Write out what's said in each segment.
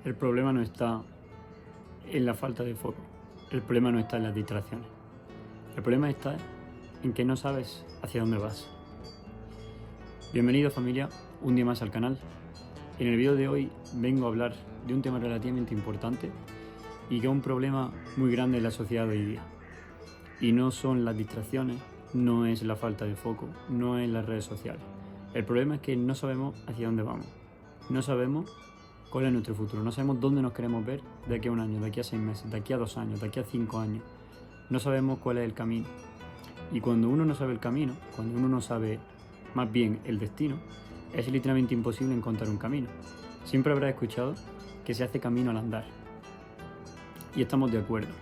El problema no está en la falta de foco. El problema no está en las distracciones. El problema está en que no sabes hacia dónde vas. Bienvenido, familia, un día más al canal. En el vídeo de hoy vengo a hablar de un tema relativamente importante y que es un problema muy grande en la sociedad de hoy día. Y no son las distracciones, no es la falta de foco, no es las redes sociales. El problema es que no sabemos hacia dónde vamos. No sabemos cuál es nuestro futuro. No sabemos dónde nos queremos ver de aquí a un año, de aquí a 6 meses, de aquí a 2 años, de aquí a 5 años. No sabemos cuál es el camino. Y cuando uno no sabe el camino, cuando uno no sabe más bien el destino, es literalmente imposible encontrar un camino. Siempre habrás escuchado que se hace camino al andar. Y estamos de acuerdo.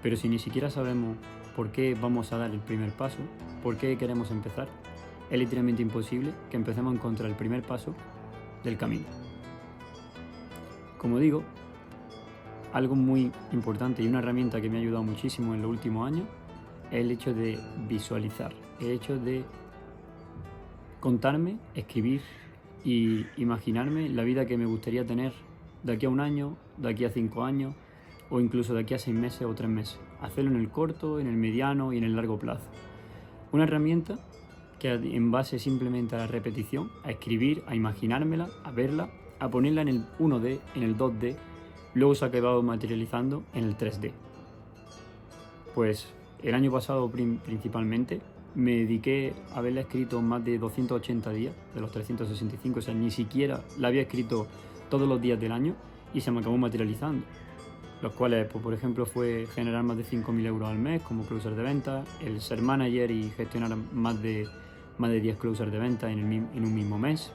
Pero si ni siquiera sabemos por qué vamos a dar el primer paso, por qué queremos empezar, es literalmente imposible que empecemos a encontrar el primer paso del camino. Como digo, algo muy importante y una herramienta que me ha ayudado muchísimo en los últimos años es el hecho de visualizar, el hecho de contarme, escribir y imaginarme la vida que me gustaría tener de aquí a un año, de aquí a 5 años o incluso de aquí a 6 meses o 3 meses. Hacerlo en el corto, en el mediano y en el largo plazo. Una herramienta que en base simplemente a la repetición, a escribir, a imaginármela, a verla, a ponerla en el 1D, en el 2D, luego se ha acabado materializando en el 3D. Pues el año pasado principalmente me dediqué a haberla escrito más de 280 días de los 365, o sea, ni siquiera la había escrito todos los días del año y se me acabó materializando. Los cuales, pues, por ejemplo, fue generar más de 5.000 euros al mes como closer de ventas, el ser manager y gestionar más de 10 closers de ventas en un mismo mes.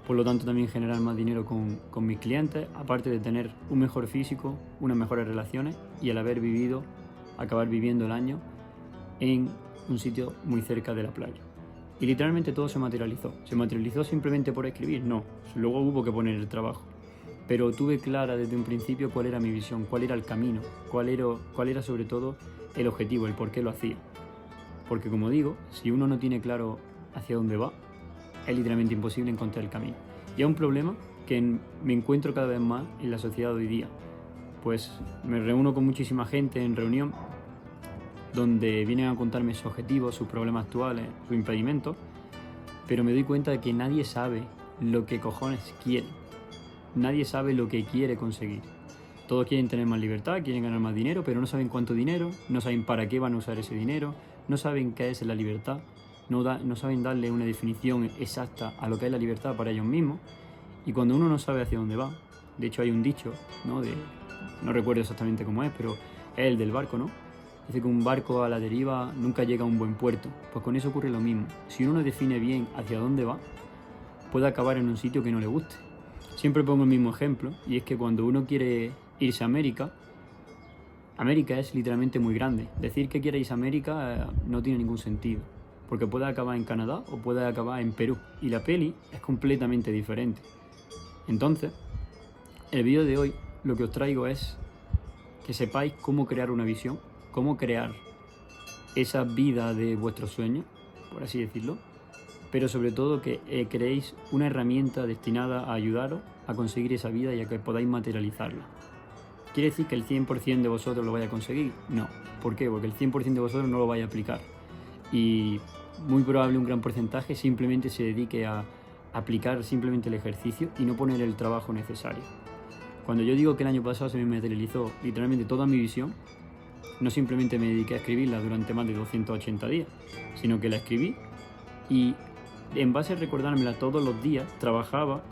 Por lo tanto, también generar más dinero con mis clientes, aparte de tener un mejor físico, unas mejores relaciones y al haber vivido, acabar viviendo el año en un sitio muy cerca de la playa. Y literalmente todo se materializó. ¿Se materializó simplemente por escribir? No, luego hubo que poner el trabajo. Pero tuve clara desde un principio cuál era mi visión, cuál era el camino, cuál era sobre todo el objetivo, el por qué lo hacía. Porque como digo, si uno no tiene claro hacia dónde va, es literalmente imposible encontrar el camino. Y es un problema que me encuentro cada vez más en la sociedad de hoy día. Pues me reúno con muchísima gente en reunión donde vienen a contarme sus objetivos, sus problemas actuales, sus impedimentos, pero me doy cuenta de que nadie sabe lo que cojones quiere. Nadie sabe lo que quiere conseguir. Todos quieren tener más libertad, quieren ganar más dinero, pero no saben cuánto dinero, no saben para qué van a usar ese dinero, no saben qué es la libertad, no saben darle una definición exacta a lo que es la libertad para ellos mismos. Y cuando uno no sabe hacia dónde va, de hecho hay un dicho, no recuerdo exactamente cómo es, pero es el del barco, ¿no? Dice que un barco a la deriva nunca llega a un buen puerto. Pues con eso ocurre lo mismo. Si uno no define bien hacia dónde va, puede acabar en un sitio que no le guste. Siempre pongo el mismo ejemplo, y es que cuando uno quiere irse a América, América es literalmente muy grande. Decir que quiere irse a América no tiene ningún sentido, porque puede acabar en Canadá o puede acabar en Perú, y la peli es completamente diferente. Entonces, el vídeo de hoy lo que os traigo es que sepáis cómo crear una visión, cómo crear esa vida de vuestros sueños, por así decirlo, pero sobre todo que creéis una herramienta destinada a ayudaros a conseguir esa vida y a que podáis materializarla. ¿Quiere decir que el 100% de vosotros lo vais a conseguir? No. ¿Por qué? Porque el 100% de vosotros no lo vais a aplicar. Y muy probable un gran porcentaje simplemente se dedique a aplicar simplemente el ejercicio y no poner el trabajo necesario. Cuando yo digo que el año pasado se me materializó literalmente toda mi visión, no simplemente me dediqué a escribirla durante más de 280 días, sino que la escribí y en base a recordármela todos los días, trabajaba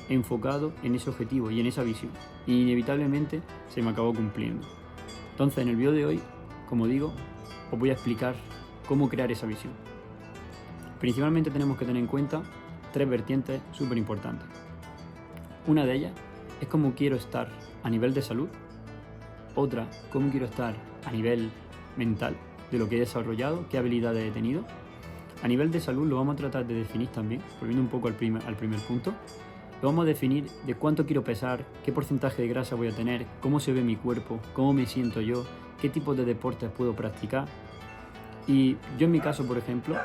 enfocado en ese objetivo y en esa visión. Y inevitablemente se me acabó cumpliendo. Entonces, en el vídeo de hoy, como digo, os voy a explicar cómo crear esa visión. Principalmente tenemos que tener en cuenta 3 vertientes súper importantes. Una de ellas es cómo quiero estar a nivel de salud. Otra, cómo quiero estar a nivel mental, de lo que he desarrollado, qué habilidades he tenido. A nivel de salud lo vamos a tratar de definir también, volviendo un poco al primer punto. Lo vamos a definir de cuánto quiero pesar, qué porcentaje de grasa voy a tener, cómo se ve mi cuerpo, cómo me siento yo, qué tipo de deportes puedo practicar. Y yo en mi caso, por ejemplo,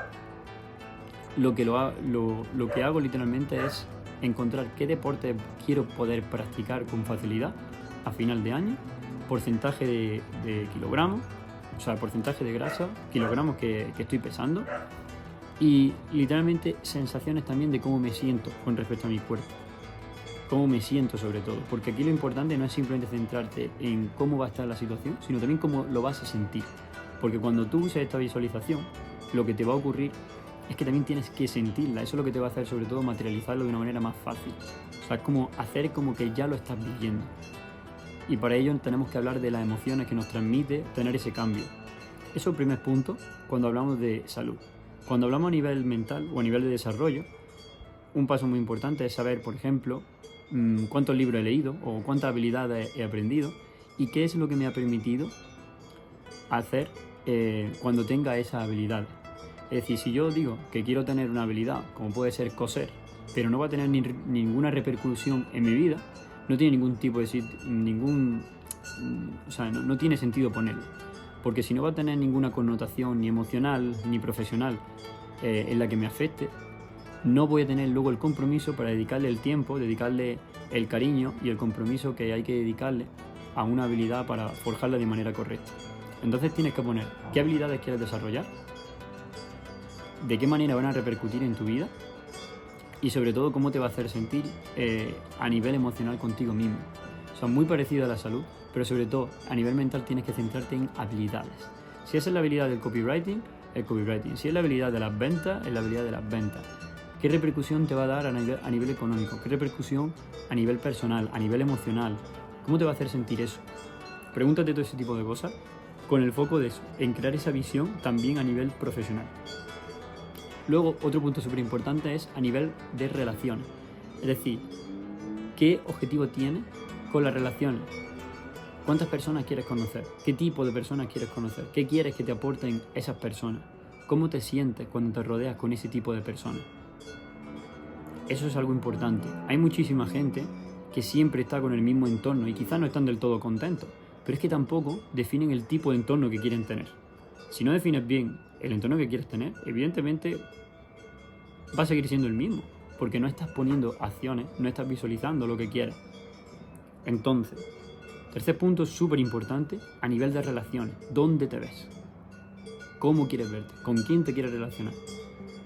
lo que hago literalmente es encontrar qué deporte quiero poder practicar con facilidad a final de año, porcentaje de kilogramos, o sea, porcentaje de grasa, kilogramos que estoy pesando, y literalmente sensaciones también de cómo me siento con respecto a mi cuerpo. Cómo me siento sobre todo, porque aquí lo importante no es simplemente centrarte en cómo va a estar la situación, sino también cómo lo vas a sentir. Porque cuando tú uses esta visualización, lo que te va a ocurrir es que también tienes que sentirla. Eso es lo que te va a hacer sobre todo materializarlo de una manera más fácil. O sea, es como hacer como que ya lo estás viviendo. Y para ello tenemos que hablar de las emociones que nos transmite tener ese cambio. Eso es el primer punto cuando hablamos de salud. Cuando hablamos a nivel mental o a nivel de desarrollo, un paso muy importante es saber, por ejemplo, cuántos libros he leído o cuántas habilidades he aprendido y qué es lo que me ha permitido hacer cuando tenga esa habilidad. Es decir, si yo digo que quiero tener una habilidad, como puede ser coser, pero no va a tener ninguna repercusión en mi vida, no tiene ningún tipo de o sea, no tiene sentido ponerlo, porque si no va a tener ninguna connotación ni emocional ni profesional en la que me afecte, no voy a tener luego el compromiso para dedicarle el tiempo, dedicarle el cariño y el compromiso que hay que dedicarle a una habilidad para forjarla de manera correcta. Entonces tienes que poner qué habilidades quieres desarrollar, de qué manera van a repercutir en tu vida y sobre todo cómo te va a hacer sentir a nivel emocional contigo mismo. O sea, muy parecido a la salud, pero sobre todo a nivel mental tienes que centrarte en habilidades. Si esa es la habilidad del copywriting, el copywriting. Si es la habilidad de las ventas, es la habilidad de las ventas. ¿Qué repercusión te va a dar a nivel económico? ¿Qué repercusión a nivel personal, a nivel emocional? ¿Cómo te va a hacer sentir eso? Pregúntate todo ese tipo de cosas con el foco de eso, en crear esa visión también a nivel profesional. Luego, otro punto súper importante es a nivel de relaciones. Es decir, ¿qué objetivo tienes con las relaciones? ¿Cuántas personas quieres conocer? ¿Qué tipo de personas quieres conocer? ¿Qué quieres que te aporten esas personas? ¿Cómo te sientes cuando te rodeas con ese tipo de personas? Eso es algo importante. Hay muchísima gente que siempre está con el mismo entorno y quizás no están del todo contentos, pero es que tampoco definen el tipo de entorno que quieren tener. Si no defines bien el entorno que quieres tener, evidentemente va a seguir siendo el mismo, porque no estás poniendo acciones, no estás visualizando lo que quieres. Entonces, tercer punto súper importante a nivel de relaciones. ¿Dónde te ves? ¿Cómo quieres verte? ¿Con quién te quieres relacionar?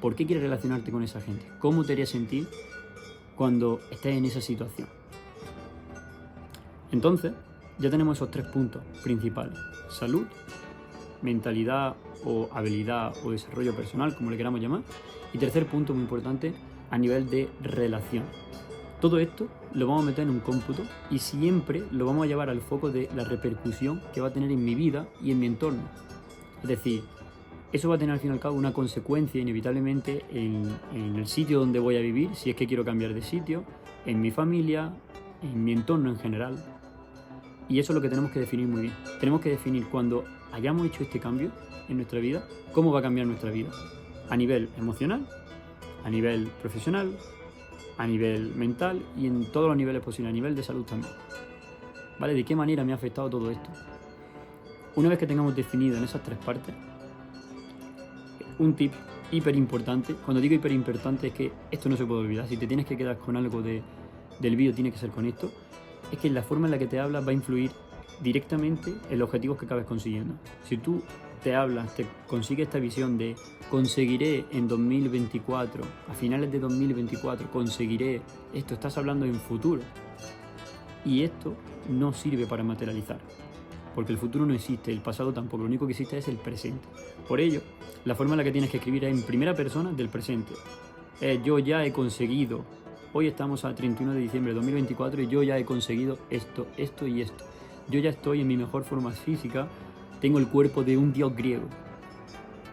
¿Por qué quieres relacionarte con esa gente? ¿Cómo te haría sentir cuando estés en esa situación? Entonces, ya tenemos esos 3 puntos principales. Salud, mentalidad o habilidad o desarrollo personal, como le queramos llamar. Y tercer punto muy importante, a nivel de relación. Todo esto lo vamos a meter en un cómputo y siempre lo vamos a llevar al foco de la repercusión que va a tener en mi vida y en mi entorno. Es decir, eso va a tener al fin y al cabo una consecuencia inevitablemente en el sitio donde voy a vivir, si es que quiero cambiar de sitio, en mi familia, en mi entorno en general. Y eso es lo que tenemos que definir muy bien. Tenemos que definir cuando hayamos hecho este cambio en nuestra vida, cómo va a cambiar nuestra vida. A nivel emocional, a nivel profesional, a nivel mental y en todos los niveles posibles, a nivel de salud también. ¿Vale? ¿De qué manera me ha afectado todo esto? Una vez que tengamos definido en esas 3 partes, un tip hiper importante, cuando digo hiper importante es que esto no se puede olvidar, si te tienes que quedar con algo del vídeo tiene que ser con esto, es que la forma en la que te hablas va a influir directamente en los objetivos que acabes consiguiendo. Si tú te hablas, te consigues esta visión de conseguiré en 2024, a finales de 2024, conseguiré esto, estás hablando en futuro. Y esto no sirve para materializar, porque el futuro no existe, el pasado tampoco, lo único que existe es el presente. Por ello, la forma en la que tienes que escribir es en primera persona del presente. Yo ya he conseguido, hoy estamos a 31 de diciembre de 2024 y yo ya he conseguido esto, esto y esto. Yo ya estoy en mi mejor forma física, tengo el cuerpo de un dios griego.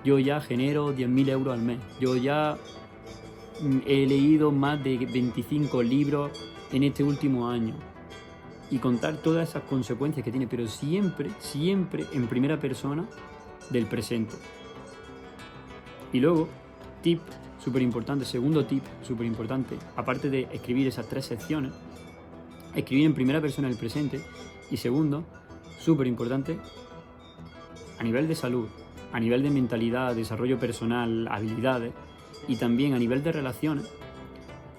Yo ya genero 10.000 euros al mes. Yo ya he leído más de 25 libros en este último año. Y contar todas esas consecuencias que tiene, pero siempre, siempre en primera persona del presente. Y luego, tip súper importante, segundo tip súper importante, aparte de escribir esas 3 secciones, escribir en primera persona del presente. Y segundo, súper importante, a nivel de salud, a nivel de mentalidad, desarrollo personal, habilidades y también a nivel de relaciones,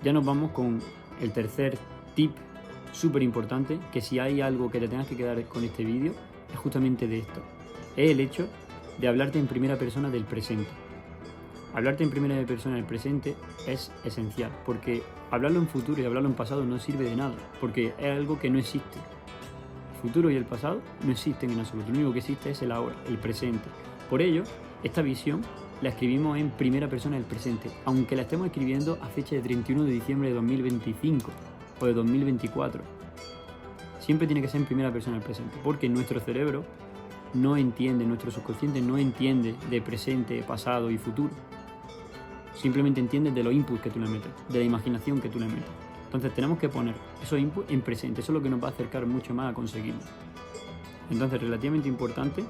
ya nos vamos con el tercer tip súper importante, que si hay algo que te tengas que quedar con este vídeo, es justamente de esto. Es el hecho de hablarte en primera persona del presente. Hablarte en primera persona del presente es esencial, porque hablarlo en futuro y hablarlo en pasado no sirve de nada, porque es algo que no existe. El futuro y el pasado no existen en absoluto, lo único que existe es el ahora, el presente. Por ello, esta visión la escribimos en primera persona del presente, aunque la estemos escribiendo a fecha de 31 de diciembre de 2025 o de 2024. Siempre tiene que ser en primera persona del presente, porque nuestro cerebro no entiende, nuestro subconsciente no entiende de presente, pasado y futuro. Simplemente entiende de los inputs que tú le metes, de la imaginación que tú le metes. Entonces tenemos que poner esos inputs en presente, eso es lo que nos va a acercar mucho más a conseguirlo. Entonces, relativamente importante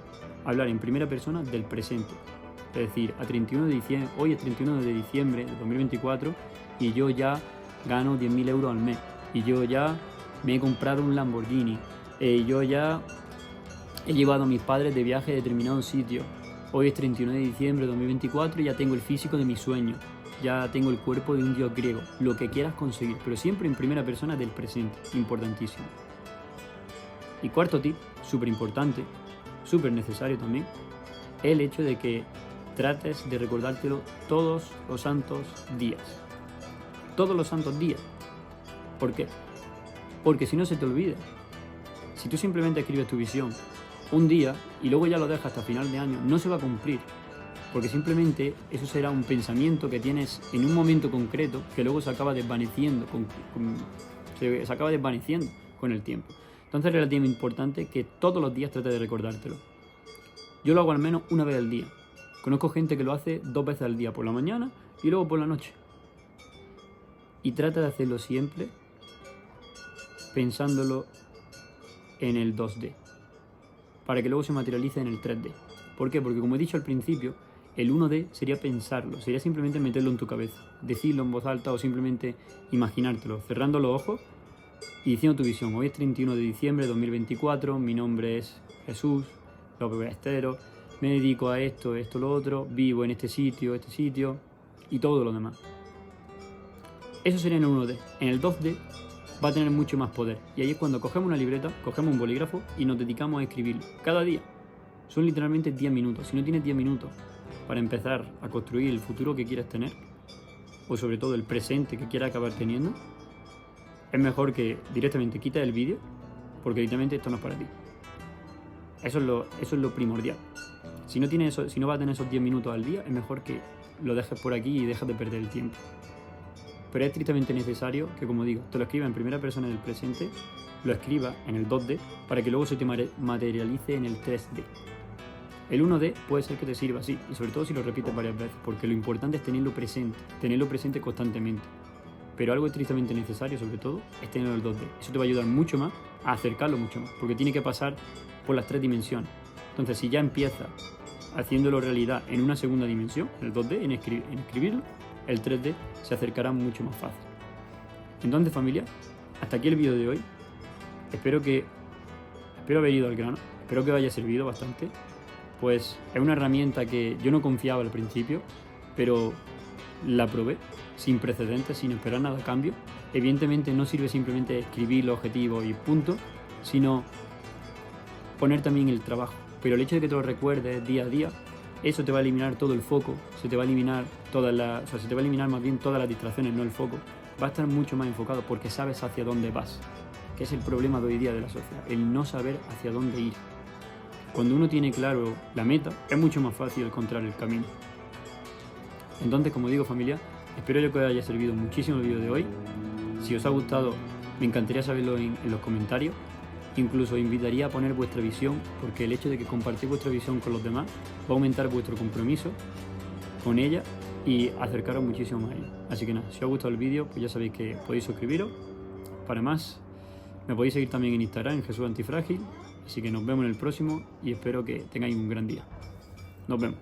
hablar en primera persona del presente. Es decir, hoy es 31 de diciembre de 2024 y yo ya gano 10.000 euros al mes. Y yo ya me he comprado un Lamborghini. Yo ya he llevado a mis padres de viaje a determinado sitio. Hoy es 31 de diciembre de 2024 y ya tengo el físico de mis sueños. Ya tengo el cuerpo de un dios griego. Lo que quieras conseguir, pero siempre en primera persona del presente. Importantísimo. Y cuarto tip, súper importante, súper necesario también, es el hecho de que trates de recordártelo todos los santos días. Todos los santos días. ¿Por qué? Porque si no se te olvida. Si tú simplemente escribes tu visión un día y luego ya lo dejas hasta final de año, no se va a cumplir. Porque simplemente eso será un pensamiento que tienes en un momento concreto que luego se acaba desvaneciendo se acaba desvaneciendo con el tiempo. Entonces es relativamente importante que todos los días trates de recordártelo. Yo lo hago al menos una vez al día. Conozco gente que lo hace 2 veces al día, por la mañana y luego por la noche. Y trata de hacerlo siempre pensándolo en el 2D, para que luego se materialice en el 3D. ¿Por qué? Porque como he dicho al principio, el 1D sería pensarlo, sería simplemente meterlo en tu cabeza, decirlo en voz alta o simplemente imaginártelo, cerrando los ojos y diciendo tu visión. Hoy es 31 de diciembre de 2024, mi nombre es Jesús López Ballesteros, me dedico a esto, lo otro, vivo en este sitio y todo lo demás. Eso sería en el 1D. En el 2D va a tener mucho más poder. Y ahí es cuando cogemos una libreta, cogemos un bolígrafo y nos dedicamos a escribirlo. Cada día. Son literalmente 10 minutos. Si no tienes 10 minutos para empezar a construir el futuro que quieras tener, o sobre todo el presente que quieras acabar teniendo, es mejor que directamente quites el vídeo, porque directamente esto no es para ti. Eso es lo primordial. Si no vas a tener esos 10 minutos al día, es mejor que lo dejes por aquí y dejes de perder el tiempo. Pero es estrictamente necesario que, como digo, te lo escribas en primera persona en el presente, lo escribas en el 2D, para que luego se te materialice en el 3D. El 1D puede ser que te sirva así, y sobre todo si lo repites varias veces, porque lo importante es tenerlo presente constantemente. Pero algo estrictamente necesario, sobre todo, es tenerlo en el 2D. Eso te va a ayudar mucho más a acercarlo mucho más, porque tiene que pasar por las 3 dimensiones. Entonces, si ya empiezas haciéndolo realidad en una segunda dimensión, en el 2D, en escribirlo, el 3D se acercará mucho más fácil. Entonces, familia, hasta aquí el vídeo de hoy. Espero haber ido al grano, espero que os haya servido bastante. Pues es una herramienta que yo no confiaba al principio, pero la probé sin precedentes, sin esperar nada a cambio. Evidentemente no sirve simplemente escribir los objetivos y punto, sino poner también el trabajo. Pero el hecho de que te lo recuerdes día a día, eso te va a eliminar todo el foco, se te va a eliminar más bien todas las distracciones, no el foco. Va a estar mucho más enfocado porque sabes hacia dónde vas, que es el problema de hoy día de la sociedad, el no saber hacia dónde ir. Cuando uno tiene claro la meta, es mucho más fácil encontrar el camino. Entonces, como digo, familia, espero que os haya servido muchísimo el vídeo de hoy. Si os ha gustado, me encantaría saberlo en los comentarios. Incluso os invitaría a poner vuestra visión, porque el hecho de que compartáis vuestra visión con los demás va a aumentar vuestro compromiso con ella y acercaros muchísimo más a ella. Así que nada, si os ha gustado el vídeo, pues ya sabéis que podéis suscribiros. Para más, me podéis seguir también en Instagram, en Jesús Antifrágil. Así que nos vemos en el próximo y espero que tengáis un gran día. Nos vemos.